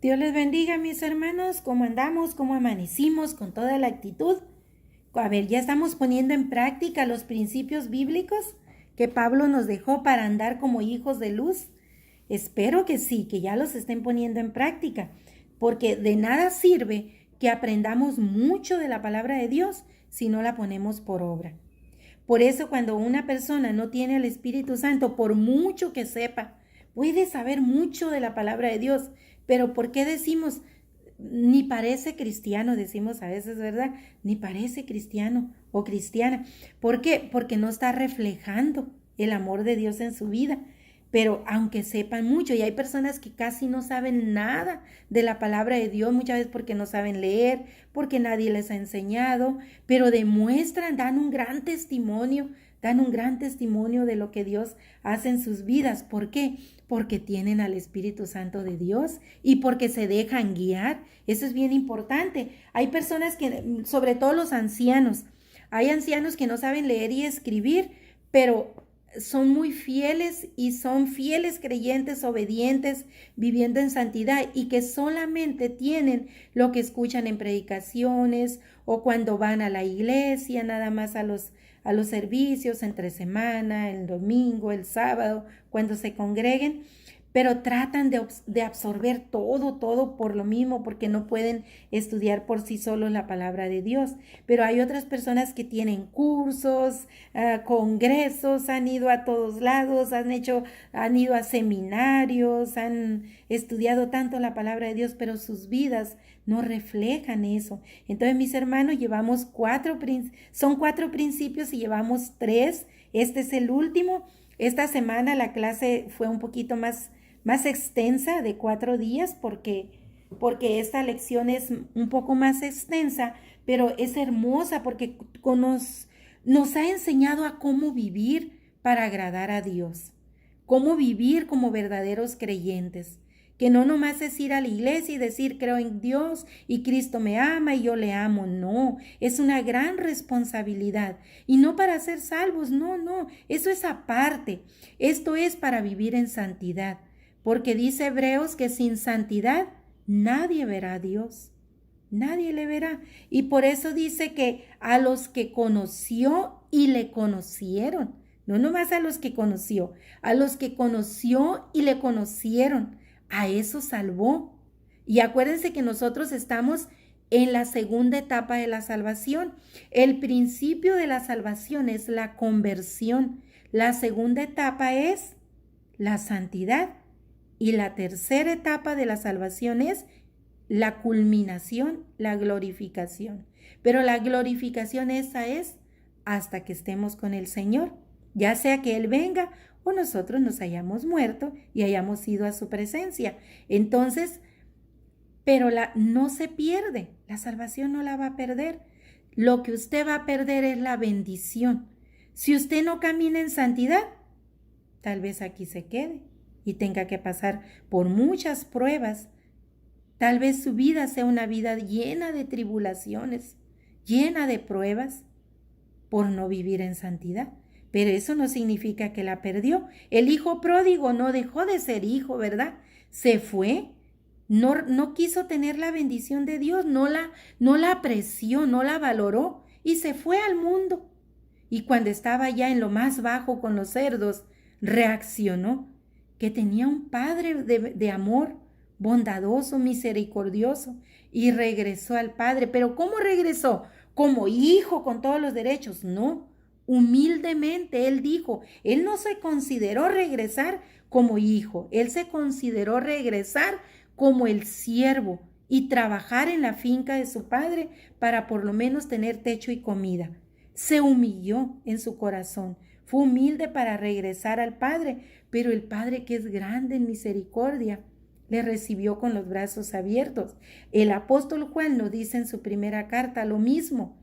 Dios les bendiga, mis hermanos. ¿Cómo andamos? ¿Cómo amanecimos? Con toda la actitud. A ver, ya estamos poniendo en práctica los principios bíblicos que Pablo nos dejó para andar como hijos de luz. Espero que sí, que ya los estén poniendo en práctica, porque de nada sirve que aprendamos mucho de la palabra de Dios si no la ponemos por obra. Por eso cuando una persona no tiene el Espíritu Santo, por mucho que sepa, puede saber mucho de la palabra de Dios, pero ¿por qué decimos, ni parece cristiano? Decimos a veces, ¿verdad? Ni parece cristiano o cristiana. ¿Por qué? Porque no está reflejando el amor de Dios en su vida. Pero aunque sepan mucho, y hay personas que casi no saben nada de la palabra de Dios, muchas veces porque no saben leer, porque nadie les ha enseñado, pero demuestran, dan un gran testimonio de lo que Dios hace en sus vidas. ¿Por qué? Porque tienen al Espíritu Santo de Dios y porque se dejan guiar. Eso es bien importante. Hay personas que, sobre todo los ancianos, hay ancianos que no saben leer y escribir, pero son muy fieles y son fieles creyentes, obedientes, viviendo en santidad, y que solamente tienen lo que escuchan en predicaciones o cuando van a la iglesia, nada más a los servicios entre semana, el domingo, el sábado, cuando se congreguen, pero tratan de absorber todo por lo mismo, porque no pueden estudiar por sí solos la palabra de Dios. Pero hay otras personas que tienen cursos, congresos, han ido a todos lados, han ido a seminarios, han estudiado tanto la palabra de Dios, pero sus vidas no reflejan eso. Entonces, mis hermanos, son 4 principios y llevamos 3. Este es el último. Esta semana la clase fue un poquito más extensa, de 4 días, porque esta lección es un poco más extensa, pero es hermosa porque nos ha enseñado a cómo vivir para agradar a Dios, cómo vivir como verdaderos creyentes, que no nomás es ir a la iglesia y decir creo en Dios y Cristo me ama y yo le amo. No, es una gran responsabilidad, y no para ser salvos, no, eso es aparte. Esto es para vivir en santidad, porque dice Hebreos que sin santidad nadie verá a Dios, nadie le verá. Y por eso dice que a los que conoció y le conocieron, no nomás a los que conoció, a los que conoció y le conocieron, a eso salvó. Y acuérdense que nosotros estamos en la segunda etapa de la salvación. El principio de la salvación es la conversión. La segunda etapa es la santidad. Y la tercera etapa de la salvación es la culminación, la glorificación. Pero la glorificación esa es hasta que estemos con el Señor, ya sea que Él venga o nosotros nos hayamos muerto y hayamos ido a su presencia. Entonces, pero no se pierde, la salvación no la va a perder. Lo que usted va a perder es la bendición. Si usted no camina en santidad, tal vez aquí se quede y tenga que pasar por muchas pruebas. Tal vez su vida sea una vida llena de tribulaciones, llena de pruebas, por no vivir en santidad. Pero eso no significa que la perdió. El hijo pródigo no dejó de ser hijo, ¿verdad? Se fue, no quiso tener la bendición de Dios, no la apreció, no la valoró, y se fue al mundo. Y cuando estaba ya en lo más bajo con los cerdos, reaccionó que tenía un padre de amor, bondadoso, misericordioso, y regresó al Padre. ¿Pero cómo regresó? ¿Como hijo con todos los derechos? No, humildemente. Él dijo, él no se consideró regresar como hijo, él se consideró regresar como el siervo y trabajar en la finca de su padre para por lo menos tener techo y comida. Se humilló en su corazón, fue humilde para regresar al Padre, pero el Padre, que es grande en misericordia, le recibió con los brazos abiertos. El apóstol Juan nos dice en su primera carta lo mismo,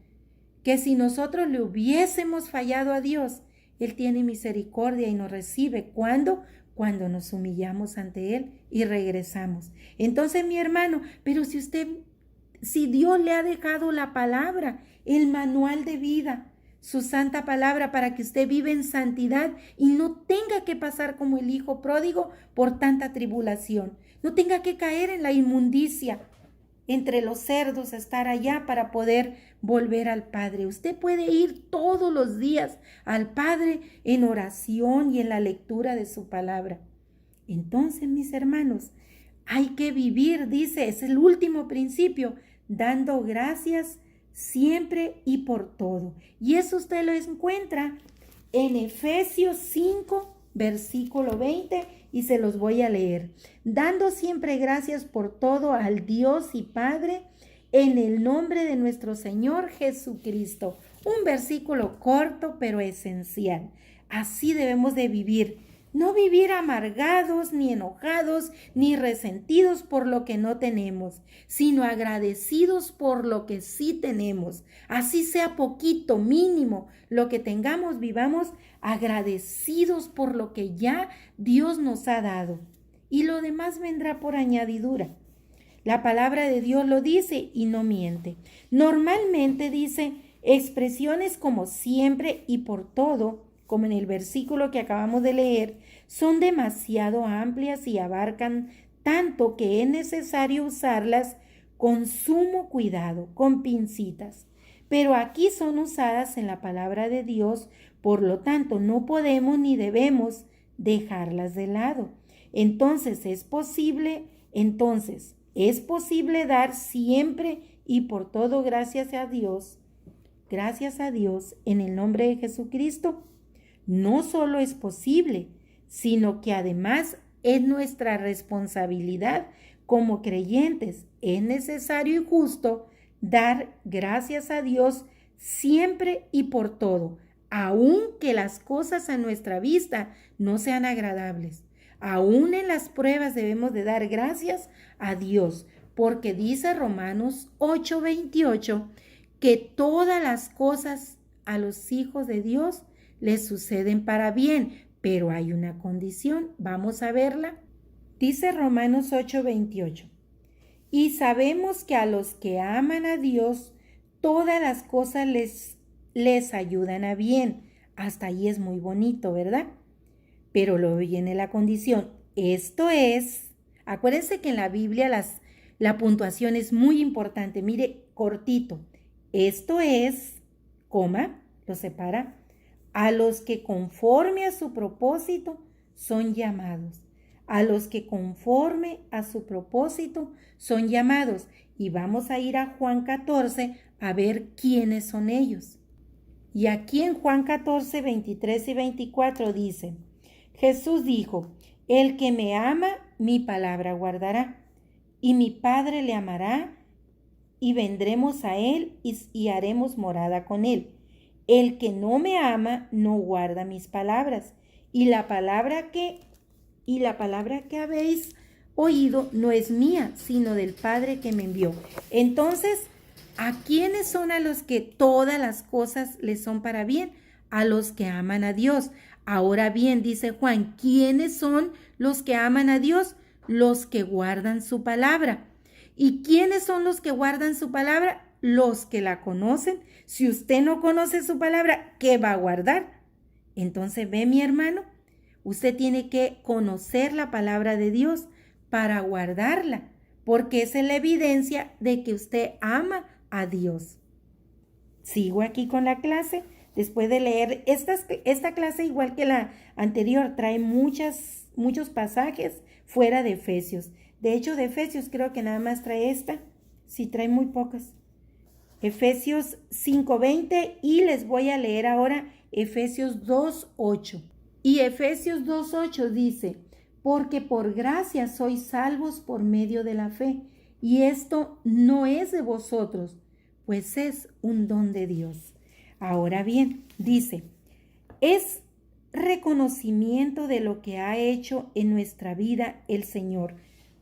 que si nosotros le hubiésemos fallado a Dios, Él tiene misericordia y nos recibe. ¿Cuándo? Cuando nos humillamos ante Él y regresamos. Entonces, mi hermano, pero si Dios le ha dejado la palabra, el manual de vida, su santa palabra, para que usted viva en santidad y no tenga que pasar como el hijo pródigo por tanta tribulación. no tenga que caer en la inmundicia entre los cerdos, estar allá para poder volver al Padre. Usted puede ir todos los días al Padre en oración y en la lectura de su palabra. Entonces, mis hermanos, hay que vivir, dice, es el último principio, dando gracias siempre y por todo. Y eso usted lo encuentra en Efesios 5, versículo 20, y se los voy a leer. Dando siempre gracias por todo al Dios y Padre, en el nombre de nuestro Señor Jesucristo. Un versículo corto, pero esencial. Así debemos de vivir. No vivir amargados, ni enojados, ni resentidos por lo que no tenemos, sino agradecidos por lo que sí tenemos. Así sea poquito, mínimo, lo que tengamos, vivamos agradecidos por lo que ya Dios nos ha dado. Y lo demás vendrá por añadidura. La palabra de Dios lo dice y no miente. Normalmente dice expresiones como siempre y por todo, como en el versículo que acabamos de leer, son demasiado amplias y abarcan tanto que es necesario usarlas con sumo cuidado, con pincitas. Pero aquí son usadas en la palabra de Dios, por lo tanto no podemos ni debemos dejarlas de lado. Entonces es posible dar siempre y por todo gracias a Dios en el nombre de Jesucristo. No solo es posible, sino que además es nuestra responsabilidad como creyentes. Es necesario y justo dar gracias a Dios siempre y por todo, aunque las cosas a nuestra vista no sean agradables. Aún en las pruebas debemos de dar gracias a Dios, porque dice Romanos 8:28 que todas las cosas a los hijos de Dios les suceden para bien, pero hay una condición. Vamos a verla. Dice Romanos 8:28. Y sabemos que a los que aman a Dios, todas las cosas les ayudan a bien. Hasta ahí es muy bonito, ¿verdad? Pero luego viene la condición. Esto es, acuérdense que en la Biblia la puntuación es muy importante. Mire, cortito. Esto es, coma, lo separa, a los que conforme a su propósito son llamados. A los que conforme a su propósito son llamados. Y vamos a ir a Juan 14 a ver quiénes son ellos. Y aquí en Juan 14, 23 y 24 dice, Jesús dijo, el que me ama, mi palabra guardará, y mi Padre le amará, y vendremos a él y haremos morada con él. El que no me ama no guarda mis palabras, y la palabra que habéis oído no es mía, sino del Padre que me envió. Entonces, ¿a quiénes son a los que todas las cosas les son para bien? A los que aman a Dios. Ahora bien, dice Juan, ¿quiénes son los que aman a Dios? Los que guardan su palabra. ¿Y quiénes son los que guardan su palabra? Los que la conocen. Si usted no conoce su palabra, ¿qué va a guardar? Entonces, ve, mi hermano, usted tiene que conocer la palabra de Dios para guardarla, porque esa es la evidencia de que usted ama a Dios. Sigo aquí con la clase. Después de leer esta clase, igual que la anterior, trae muchos pasajes fuera de Efesios. De hecho, de Efesios creo que nada más trae esta. Sí, trae muy pocas. Efesios 5:20 y les voy a leer ahora Efesios 2:8. Y Efesios 2:8 dice, porque por gracia sois salvos por medio de la fe, y esto no es de vosotros, pues es un don de Dios. Ahora bien, dice, es reconocimiento de lo que ha hecho en nuestra vida el Señor.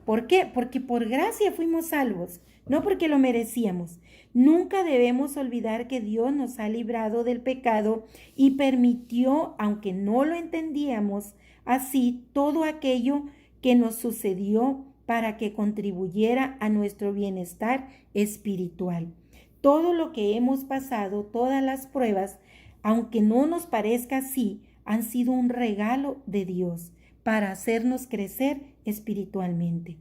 ¿Por qué? Porque por gracia fuimos salvos, no porque lo merecíamos. Nunca debemos olvidar que Dios nos ha librado del pecado y permitió, aunque no lo entendíamos así, todo aquello que nos sucedió para que contribuyera a nuestro bienestar espiritual. Todo lo que hemos pasado, todas las pruebas, aunque no nos parezca así, han sido un regalo de Dios para hacernos crecer espiritualmente.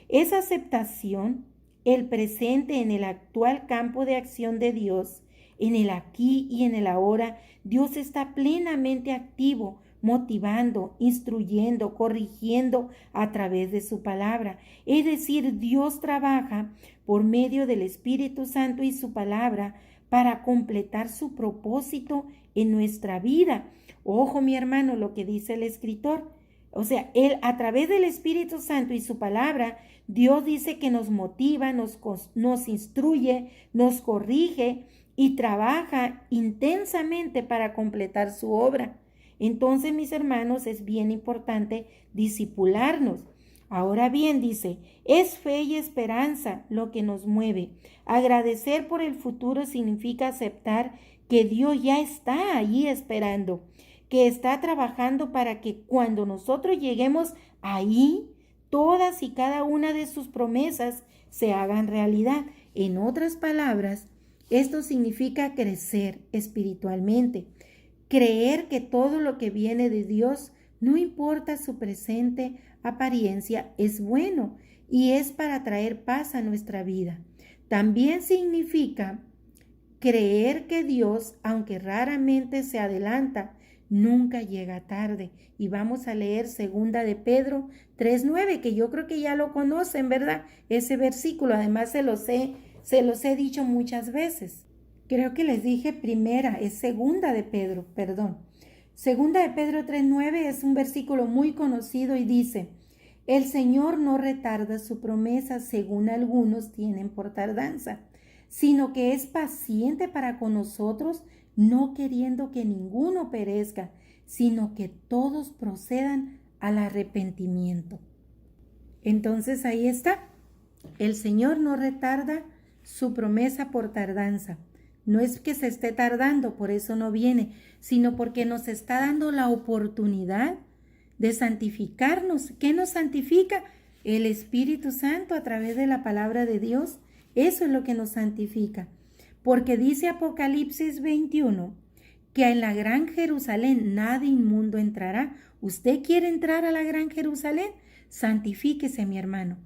Esa aceptación, el presente en el actual campo de acción de Dios, en el aquí y en el ahora, Dios está plenamente activo, motivando, instruyendo, corrigiendo a través de su palabra. Es decir, Dios trabaja por medio del Espíritu Santo y su palabra para completar su propósito en nuestra vida. Ojo, mi hermano, lo que dice el escritor. O sea, Él a través del Espíritu Santo y su palabra, Dios dice que nos motiva, nos instruye, nos corrige y trabaja intensamente para completar su obra. Entonces, mis hermanos, es bien importante discipularnos. Ahora bien, dice, es fe y esperanza lo que nos mueve. Agradecer por el futuro significa aceptar que Dios ya está allí esperando, que está trabajando para que cuando nosotros lleguemos ahí, todas y cada una de sus promesas se hagan realidad. En otras palabras, esto significa crecer espiritualmente, creer que todo lo que viene de Dios, no importa su presente apariencia, es bueno y es para traer paz a nuestra vida. También significa creer que Dios, aunque raramente se adelanta, nunca llega tarde. Y vamos a leer 2 de Pedro 3:9, que yo creo que ya lo conocen, ¿verdad? Ese versículo, además se los he dicho muchas veces. Creo que les dije primera, es 2 de Pedro, perdón. 2 de Pedro 3:9 es un versículo muy conocido y dice: el Señor no retarda su promesa según algunos tienen por tardanza, sino que es paciente para con nosotros, no queriendo que ninguno perezca, sino que todos procedan al arrepentimiento. Entonces ahí está. El Señor no retarda su promesa por tardanza. No es que se esté tardando, por eso no viene, sino porque nos está dando la oportunidad de santificarnos. ¿Qué nos santifica? El Espíritu Santo a través de la palabra de Dios. Eso es lo que nos santifica. Porque dice Apocalipsis 21 que en la gran Jerusalén nada inmundo entrará. ¿Usted quiere entrar a la gran Jerusalén? Santifíquese, mi hermano.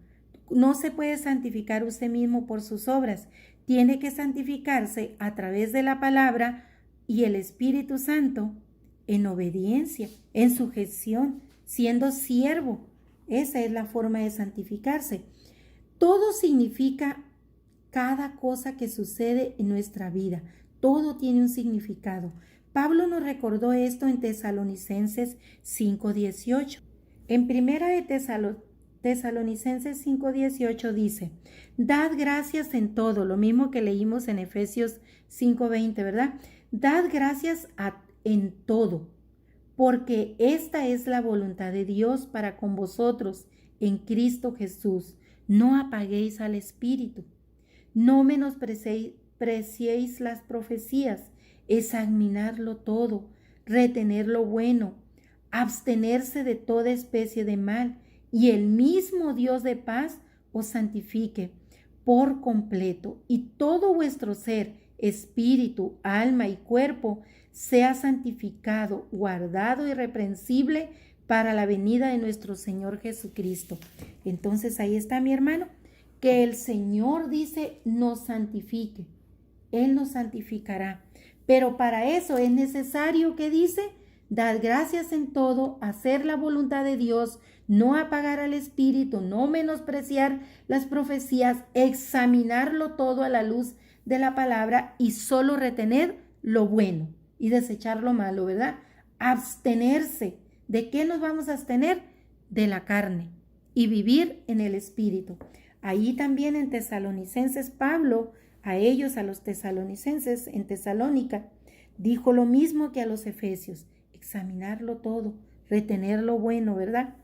No se puede santificar usted mismo por sus obras. Tiene que santificarse a través de la palabra y el Espíritu Santo en obediencia, en sujeción, siendo siervo. Esa es la forma de santificarse. Todo significa cada cosa que sucede en nuestra vida. Todo tiene un significado. Pablo nos recordó esto en Tesalonicenses 5:18. En primera de Tesalonicenses 5:18 dice: dad gracias en todo, lo mismo que leímos en Efesios 5:20, ¿verdad? Dad gracias en todo, porque esta es la voluntad de Dios para con vosotros en Cristo Jesús. No apaguéis al Espíritu, no menospreciéis las profecías, examinarlo todo, retener lo bueno, abstenerse de toda especie de mal, y el mismo Dios de paz os santifique por completo, y todo vuestro ser, espíritu, alma y cuerpo, sea santificado, guardado irreprensible para la venida de nuestro Señor Jesucristo. Entonces ahí está, mi hermano, que el Señor dice nos santifique. Él nos santificará. Pero para eso es necesario, que dice, dar gracias en todo, hacer la voluntad de Dios, no apagar al Espíritu, no menospreciar las profecías, examinarlo todo a la luz de la palabra y solo retener lo bueno y desechar lo malo, ¿verdad? Abstenerse. ¿De qué nos vamos a abstener? De la carne y vivir en el Espíritu. Ahí también en Tesalonicenses, Pablo, a ellos, a los tesalonicenses en Tesalónica, dijo lo mismo que a los efesios: examinarlo todo, retener lo bueno, ¿verdad?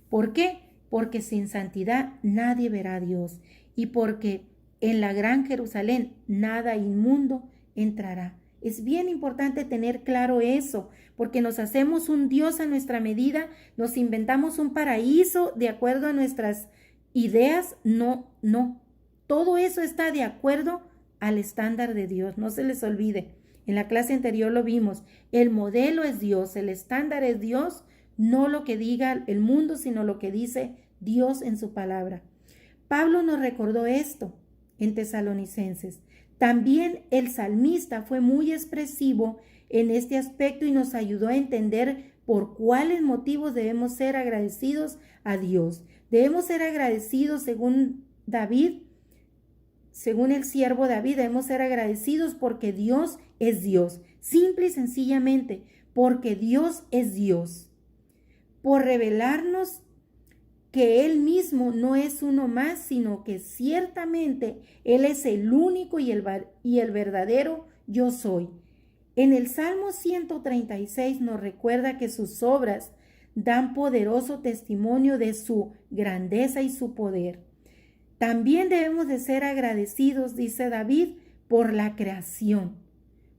¿Por qué? Porque sin santidad nadie verá a Dios, y porque en la gran Jerusalén nada inmundo entrará. Es bien importante tener claro eso, porque nos hacemos un Dios a nuestra medida, nos inventamos un paraíso de acuerdo a nuestras ideas. No. Todo eso está de acuerdo al estándar de Dios, no se les olvide. En la clase anterior lo vimos. El modelo es Dios, el estándar es Dios, no lo que diga el mundo, sino lo que dice Dios en su palabra. Pablo nos recordó esto en Tesalonicenses. También el salmista fue muy expresivo en este aspecto y nos ayudó a entender por cuáles motivos debemos ser agradecidos a Dios. Debemos ser agradecidos según David, según el siervo David, debemos ser agradecidos porque Dios es Dios. Simple y sencillamente, porque Dios es Dios. Por revelarnos que Él mismo no es uno más, sino que ciertamente Él es el único y el verdadero yo soy. En el Salmo 136 nos recuerda que sus obras dan poderoso testimonio de su grandeza y su poder. También debemos de ser agradecidos, dice David, por la creación,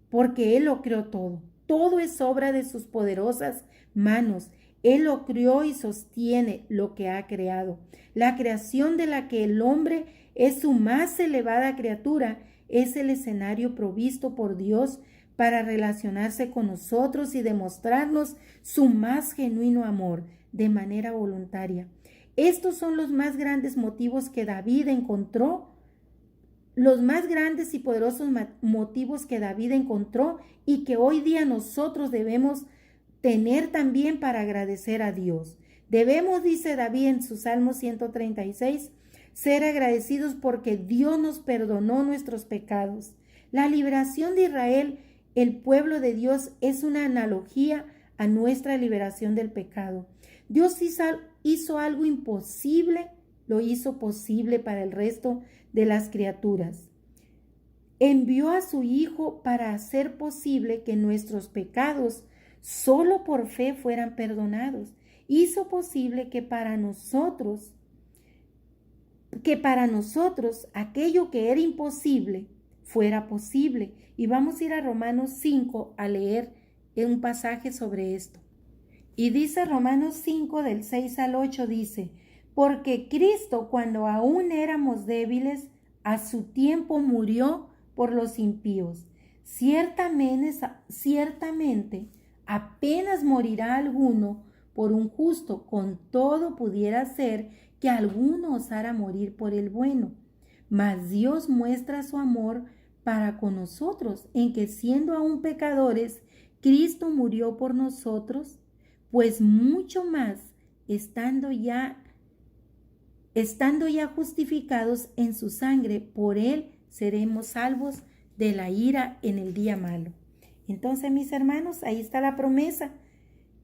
porque Él lo creó todo. Todo es obra de sus poderosas manos. Él lo crió y sostiene lo que ha creado. La creación de la que el hombre es su más elevada criatura es el escenario provisto por Dios para relacionarse con nosotros y demostrarnos su más genuino amor de manera voluntaria. Estos son los más grandes motivos que David encontró, los más grandes y poderosos motivos que David encontró y que hoy día nosotros debemos tener también para agradecer a Dios. Debemos, dice David en su Salmo 136, ser agradecidos porque Dios nos perdonó nuestros pecados. La liberación de Israel, el pueblo de Dios, es una analogía a nuestra liberación del pecado. Dios hizo algo imposible, lo hizo posible para el resto de las criaturas. Envió a su Hijo para hacer posible que nuestros pecados solo por fe fueran perdonados. Hizo posible que para nosotros aquello que era imposible fuera posible. Y vamos a ir a Romanos 5 a leer un pasaje sobre esto. Y dice Romanos 5 del 6 al 8, dice: porque Cristo, cuando aún éramos débiles, a su tiempo murió por los impíos. Ciertamente, apenas morirá alguno por un justo, con todo pudiera ser que alguno osara morir por el bueno. Mas Dios muestra su amor para con nosotros, en que siendo aún pecadores, Cristo murió por nosotros, pues mucho más, estando ya justificados en su sangre, por Él seremos salvos de la ira en el día malo. Entonces, mis hermanos, ahí está la promesa,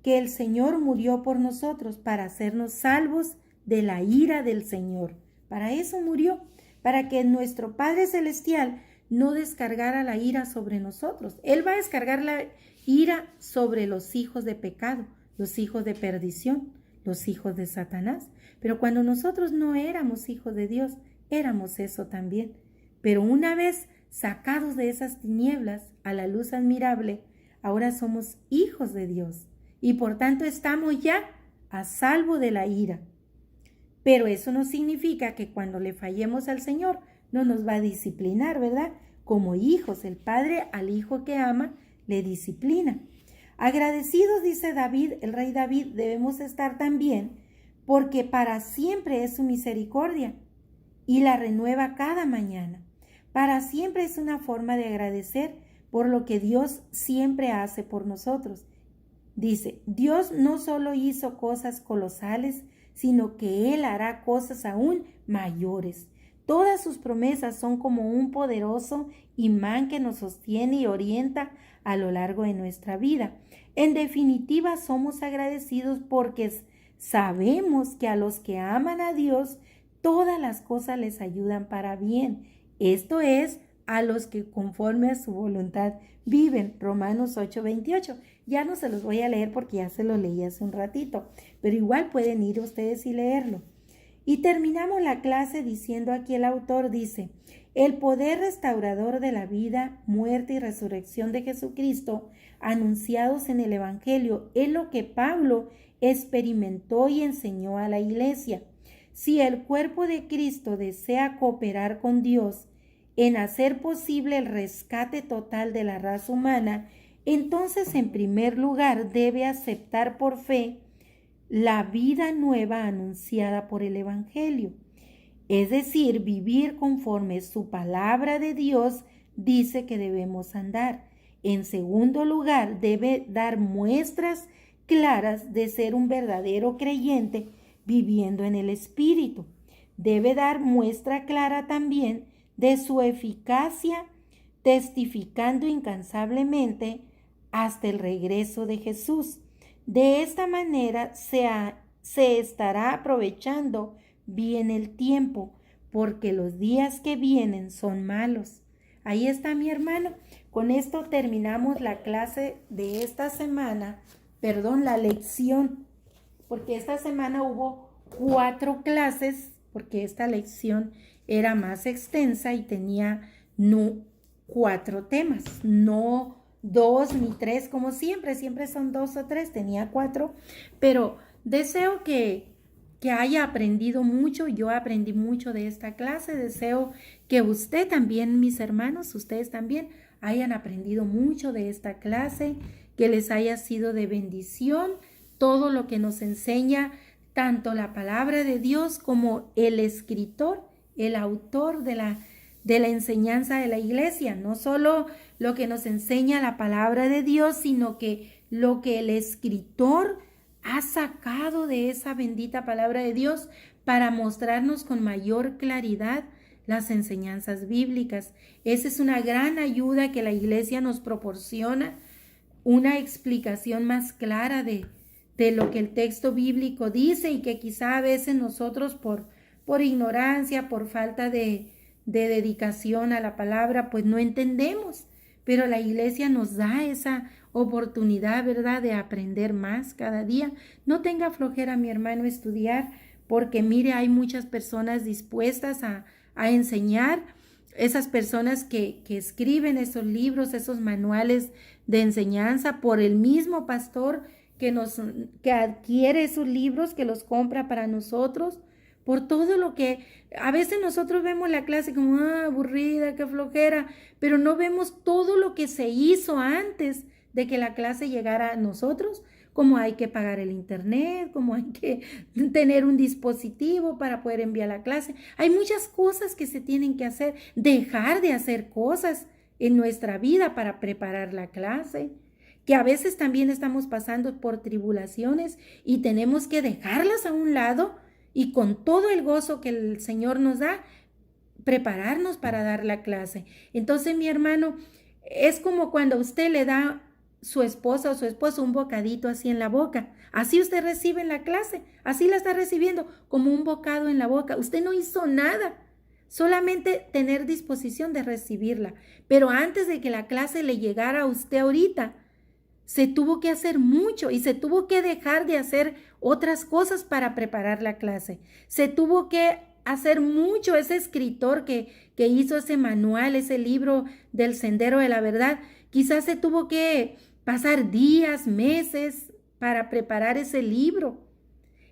que el Señor murió por nosotros para hacernos salvos de la ira del Señor. Para eso murió, para que nuestro Padre Celestial no descargara la ira sobre nosotros. Él va a descargar la ira sobre los hijos de pecado, los hijos de perdición, los hijos de Satanás. Pero cuando nosotros no éramos hijos de Dios, éramos eso también. Pero una vez sacados de esas tinieblas a la luz admirable, ahora somos hijos de Dios y por tanto estamos ya a salvo de la ira. Pero eso no significa que cuando le fallemos al Señor no nos va a disciplinar, ¿verdad? Como hijos, el Padre al hijo que ama le disciplina. Agradecidos, dice David, el rey David, debemos estar también, porque para siempre es su misericordia y la renueva cada mañana. Para siempre es una forma de agradecer por lo que Dios siempre hace por nosotros. Dice, Dios no solo hizo cosas colosales, sino que Él hará cosas aún mayores. Todas sus promesas son como un poderoso imán que nos sostiene y orienta a lo largo de nuestra vida. En definitiva, somos agradecidos porque sabemos que a los que aman a Dios, todas las cosas les ayudan para bien. Esto es, a los que conforme a su voluntad viven. Romanos 8:28. Ya no se los voy a leer porque ya se lo leí hace un ratito, pero igual pueden ir ustedes y leerlo. Y terminamos la clase diciendo aquí el autor dice, el poder restaurador de la vida, muerte y resurrección de Jesucristo anunciados en el Evangelio es lo que Pablo experimentó y enseñó a la iglesia. Si el cuerpo de Cristo desea cooperar con Dios en hacer posible el rescate total de la raza humana, entonces en primer lugar debe aceptar por fe la vida nueva anunciada por el Evangelio. Es decir, vivir conforme su palabra de Dios dice que debemos andar. En segundo lugar, debe dar muestras claras de ser un verdadero creyente viviendo en el Espíritu. Debe dar muestra clara también de su eficacia, testificando incansablemente hasta el regreso de Jesús. De esta manera se estará aprovechando bien el tiempo, porque los días que vienen son malos. Ahí está, mi hermano. Con esto terminamos la clase de esta semana, la lección, porque esta semana hubo 4 clases, porque esta lección era más extensa y tenía 4 temas, no 2 ni 3 como siempre son 2 o 3, tenía 4, pero deseo que haya aprendido mucho. Yo aprendí mucho de esta clase. Deseo que usted también, mis hermanos, ustedes también hayan aprendido mucho de esta clase, que les haya sido de bendición todo lo que nos enseña tanto la palabra de Dios como el escritor, el autor de la enseñanza de la iglesia. No solo lo que nos enseña la palabra de Dios, sino que lo que el escritor ha sacado de esa bendita palabra de Dios para mostrarnos con mayor claridad las enseñanzas bíblicas. Esa es una gran ayuda que la iglesia nos proporciona, una explicación más clara de lo que el texto bíblico dice, y que quizá a veces nosotros por ignorancia, por falta de dedicación a la palabra, pues no entendemos. Pero la iglesia nos da esa oportunidad, ¿verdad?, de aprender más cada día. No tenga flojera, mi hermano, estudiar, porque mire, hay muchas personas dispuestas a enseñar, esas personas que escriben esos libros, esos manuales de enseñanza, por el mismo pastor que adquiere esos libros, que los compra para nosotros, por todo lo que a veces nosotros vemos la clase como aburrida, qué flojera, pero no vemos todo lo que se hizo antes de que la clase llegara a nosotros, como hay que pagar el internet, como hay que tener un dispositivo para poder enviar la clase. Hay muchas cosas que se tienen que hacer, dejar de hacer cosas en nuestra vida para preparar la clase, que a veces también estamos pasando por tribulaciones y tenemos que dejarlas a un lado y con todo el gozo que el Señor nos da, prepararnos para dar la clase. Entonces, mi hermano, es como cuando usted le da su esposa o su esposo un bocadito así en la boca. Así usted recibe en la clase, así la está recibiendo, como un bocado en la boca. Usted no hizo nada, solamente tener disposición de recibirla. Pero antes de que la clase le llegara a usted ahorita, se tuvo que hacer mucho y se tuvo que dejar de hacer otras cosas para preparar la clase. Se tuvo que hacer mucho. Ese escritor que hizo ese manual, ese libro del Sendero de la Verdad, quizás se tuvo que pasar días, meses para preparar ese libro.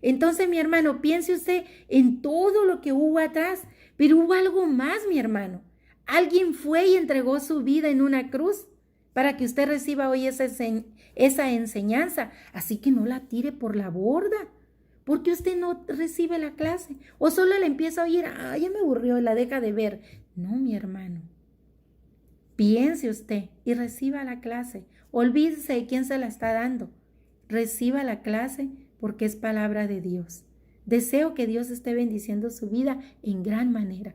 Entonces, mi hermano, piense usted en todo lo que hubo atrás, pero hubo algo más, mi hermano. Alguien fue y entregó su vida en una cruz para que usted reciba hoy esa enseñanza. Así que no la tire por la borda, porque usted no recibe la clase o solo la empieza a oír, ya me aburrió, y la deja de ver. No, mi hermano, piense usted y reciba la clase. Olvídese de quién se la está dando. Reciba la clase porque es palabra de Dios. Deseo que Dios esté bendiciendo su vida en gran manera.